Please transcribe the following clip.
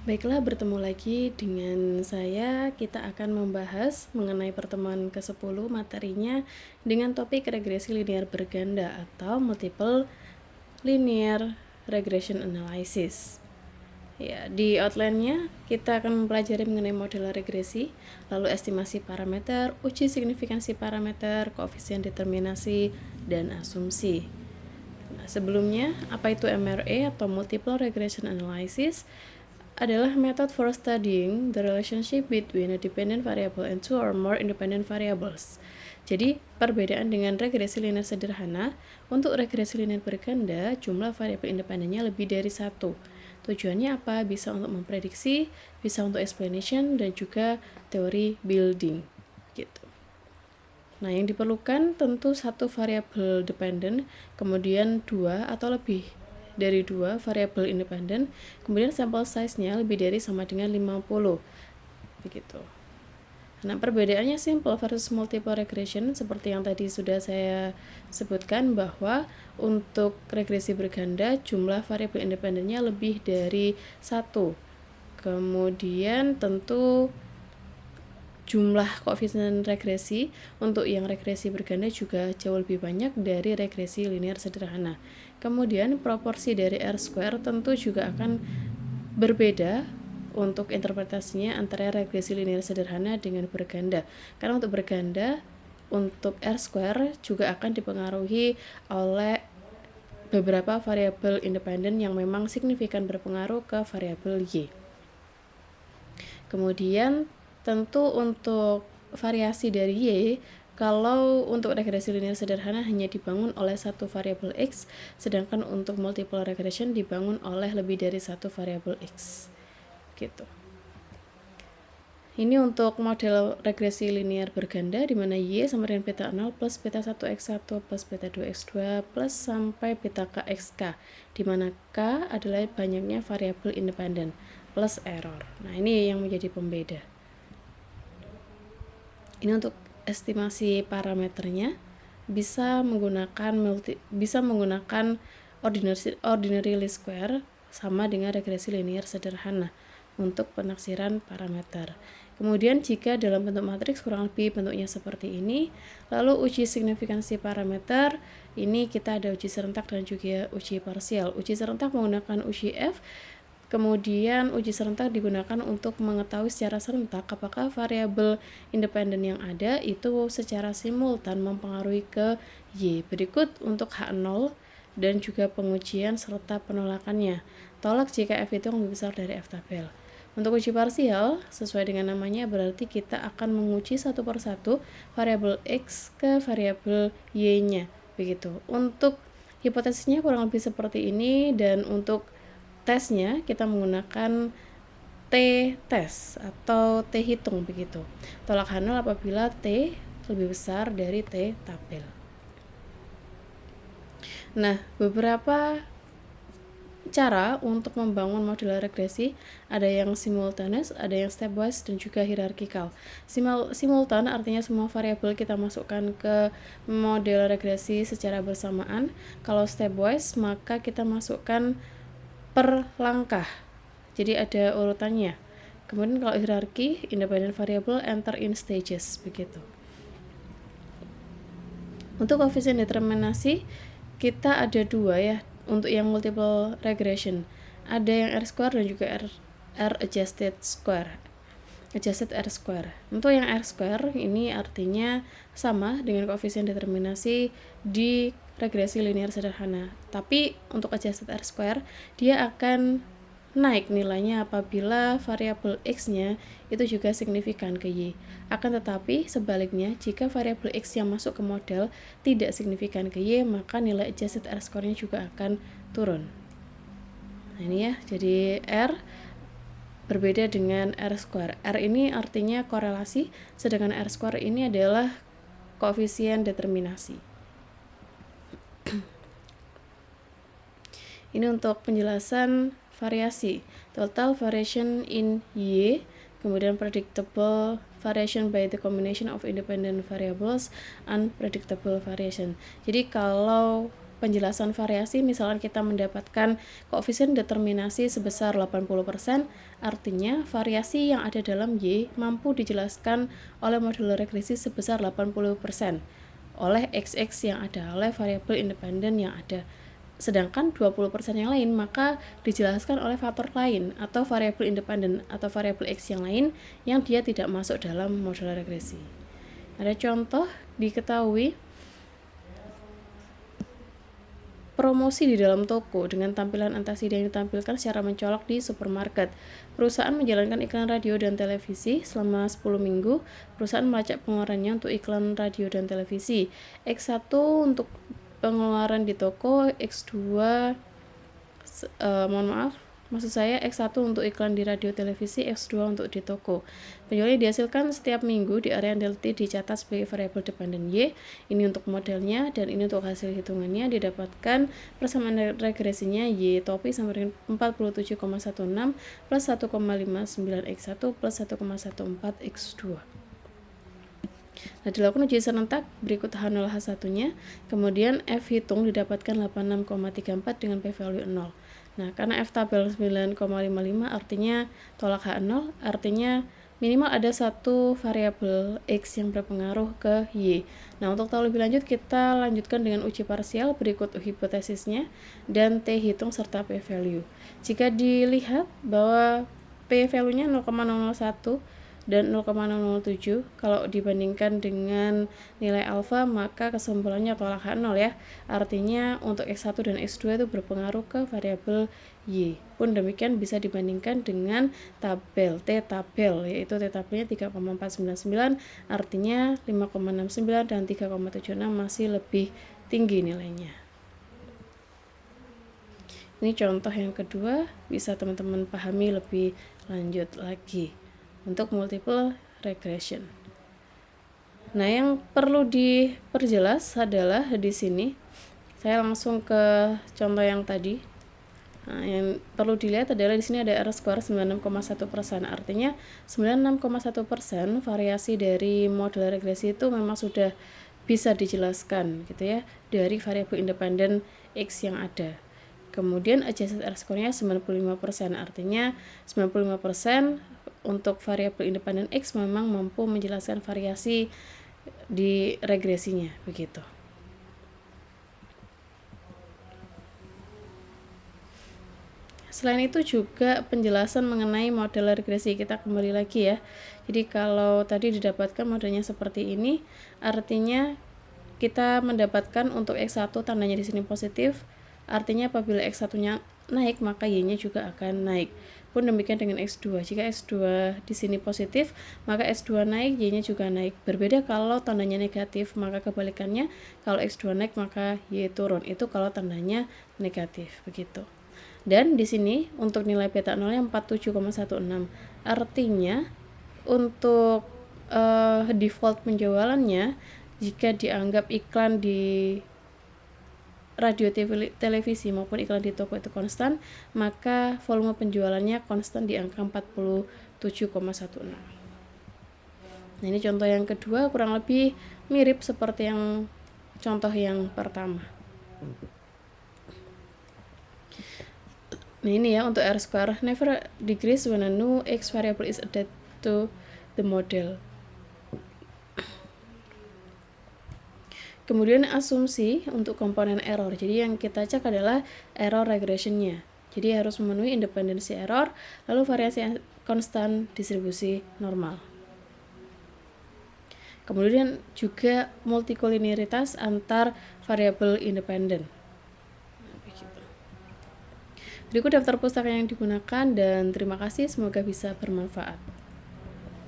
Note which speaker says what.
Speaker 1: Baiklah, bertemu lagi dengan saya. Kita akan membahas mengenai pertemuan ke-10 materinya dengan topik regresi linear berganda atau multiple linear regression analysis. Ya, di outline-nya kita akan mempelajari mengenai model regresi, lalu estimasi parameter, uji signifikansi parameter, koefisien determinasi, dan asumsi. Nah, sebelumnya, apa itu MRA atau Multiple Regression Analysis? Adalah method for studying the relationship between a dependent variable and two or more independent variables. Jadi, perbedaan dengan regresi linear sederhana, untuk regresi linear berganda, jumlah variabel independennya lebih dari satu. Tujuannya apa? Bisa untuk memprediksi, bisa untuk explanation, dan juga teori building. Gitu. Nah, yang diperlukan tentu satu variabel dependent, kemudian dua atau lebih dari dua variabel independen, kemudian sampel size-nya lebih dari sama dengan 50. Begitu. Nah, perbedaannya simple versus multiple regression seperti yang tadi sudah saya sebutkan, bahwa untuk regresi berganda jumlah variabel independennya lebih dari satu. Kemudian tentu jumlah koefisien regresi untuk yang regresi berganda juga jauh lebih banyak dari regresi linear sederhana. Kemudian proporsi dari R² tentu juga akan berbeda untuk interpretasinya antara regresi linear sederhana dengan berganda. Karena untuk berganda, untuk R² juga akan dipengaruhi oleh beberapa variabel independen yang memang signifikan berpengaruh ke variabel Y. Kemudian tentu untuk variasi dari Y, kalau untuk regresi linear sederhana hanya dibangun oleh satu variabel X, sedangkan untuk multiple regression dibangun oleh lebih dari satu variabel X. Gitu. Ini untuk model regresi linear berganda di mana Y sama dengan beta 0 plus beta 1x1 plus beta 2x2 plus sampai beta kxk, di mana k adalah banyaknya variabel independen plus error. Nah, ini yang menjadi pembeda. Ini untuk estimasi parameternya bisa menggunakan ordinary least square sama dengan regresi linear sederhana untuk penaksiran parameter. Kemudian jika dalam bentuk matriks kurang lebih bentuknya seperti ini, lalu uji signifikansi parameter, ini kita ada uji serentak dan juga uji parsial. Uji serentak menggunakan uji F, kemudian uji serentak digunakan untuk mengetahui secara serentak apakah variabel independen yang ada itu secara simultan mempengaruhi ke Y. Berikut untuk H0 dan juga pengujian serta penolakannya. Tolak jika F itu lebih besar dari F tabel. Untuk uji parsial, sesuai dengan namanya, berarti kita akan menguji satu persatu variabel X ke variabel Y-nya. Begitu. Untuk hipotesisnya kurang lebih seperti ini, dan untuk tesnya kita menggunakan t-tes atau t-hitung begitu. Tolak H0 apabila t lebih besar dari t tabel. Nah, beberapa cara untuk membangun model regresi, ada yang simultaneous, ada yang stepwise, dan juga hierarkikal. Simultan artinya semua variabel kita masukkan ke model regresi secara bersamaan. Kalau stepwise, maka kita masukkan per langkah, jadi ada urutannya. Kemudian kalau hierarki, independent variable enter in stages, begitu. Untuk koefisien determinasi kita ada dua ya. Untuk yang multiple regression ada yang R² dan juga R adjusted R². Untuk yang R² ini artinya sama dengan koefisien determinasi di regresi linear sederhana. Tapi untuk adjusted R² dia akan naik nilainya apabila variabel X-nya itu juga signifikan ke Y. Akan tetapi sebaliknya, jika variabel X yang masuk ke model tidak signifikan ke Y, maka nilai adjusted R-score-nya juga akan turun. Nah, ini ya, jadi R berbeda dengan R². R ini artinya korelasi, sedangkan R² ini adalah koefisien determinasi. Ini untuk penjelasan variasi. Total variation in Y, kemudian predictable variation by the combination of independent variables, unpredictable variation. Jadi kalau penjelasan variasi, misalkan kita mendapatkan koefisien determinasi sebesar 80%, artinya variasi yang ada dalam Y mampu dijelaskan oleh model regresi sebesar 80% oleh XX yang ada, oleh variabel independen yang ada. Sedangkan 20% yang lain maka dijelaskan oleh faktor lain atau variabel independen atau variabel X yang lain yang dia tidak masuk dalam model regresi. Ada contoh, diketahui promosi di dalam toko dengan tampilan antasida yang ditampilkan secara mencolok di supermarket. Perusahaan menjalankan iklan radio dan televisi selama 10 minggu. Perusahaan melacak pengeluarannya untuk iklan radio dan televisi. X1 untuk pengeluaran di toko, X2 maksud saya X1 untuk iklan di radio televisi, X2 untuk di toko. Penjualan dihasilkan setiap minggu di area delta dicatat sebagai variabel dependen Y. Ini untuk modelnya dan ini untuk hasil hitungannya. Didapatkan persamaan regresinya Y topi sama dengan 47,16 plus 1,59 X1 plus 1,14 X2. Nah, dilakukan uji serentak berikut H0 H1-nya, kemudian F hitung didapatkan 86,34 dengan p-value 0. Nah, karena F tabel 9,55 artinya tolak H0, artinya minimal ada satu variabel X yang berpengaruh ke Y. Nah, untuk tahu lebih lanjut kita lanjutkan dengan uji parsial berikut hipotesisnya dan T hitung serta p-value. Jika dilihat bahwa p-value-nya 0,001 dan 0,007, kalau dibandingkan dengan nilai alfa maka kesimpulannya tolak H0 ya. Artinya untuk X1 dan X2 itu berpengaruh ke variabel Y. Pun demikian bisa dibandingkan dengan tabel T tabel, yaitu T tabelnya 3,499, artinya 5,69 dan 3,76 masih lebih tinggi nilainya. Ini contoh yang kedua, bisa teman-teman pahami lebih lanjut lagi untuk multiple regression. Nah, yang perlu diperjelas adalah di sini saya langsung ke contoh yang tadi. Nah, yang perlu dilihat adalah di sini ada R-square 96,1%. Artinya 96,1% variasi dari model regresi itu memang sudah bisa dijelaskan gitu ya dari variabel independen X yang ada. Kemudian adjusted R-square-nya 95%. Artinya 95% untuk variabel independen X memang mampu menjelaskan variasi di regresinya, begitu. Selain itu juga penjelasan mengenai model regresi, kita kembali lagi ya. Jadi kalau tadi didapatkan modelnya seperti ini, artinya kita mendapatkan untuk X1 tandanya di sini positif, artinya apabila X1-nya naik maka Y-nya juga akan naik. Pun demikian dengan X2. Jika X2 di sini positif, maka X2 naik, Y-nya juga naik. Berbeda kalau tandanya negatif, maka kebalikannya kalau X2 naik maka Y turun. Itu kalau tandanya negatif, begitu. Dan di sini untuk nilai beta 0-nya 47,16. Artinya untuk default penjualannya jika dianggap iklan di radio televisi maupun iklan di toko itu konstan, maka volume penjualannya konstan di angka 47,16. Nah, ini contoh yang kedua kurang lebih mirip seperti yang contoh yang pertama. Nah, ini ya untuk R-square never decrease when a new X variable is added to the model. Kemudian asumsi untuk komponen error. Jadi yang kita cek adalah error regressionnya. Jadi harus memenuhi independensi error, lalu variasi konstan, distribusi normal. Kemudian juga multikoliniaritas antar variabel independen. Berikut daftar pustaka yang digunakan dan terima kasih, semoga bisa bermanfaat.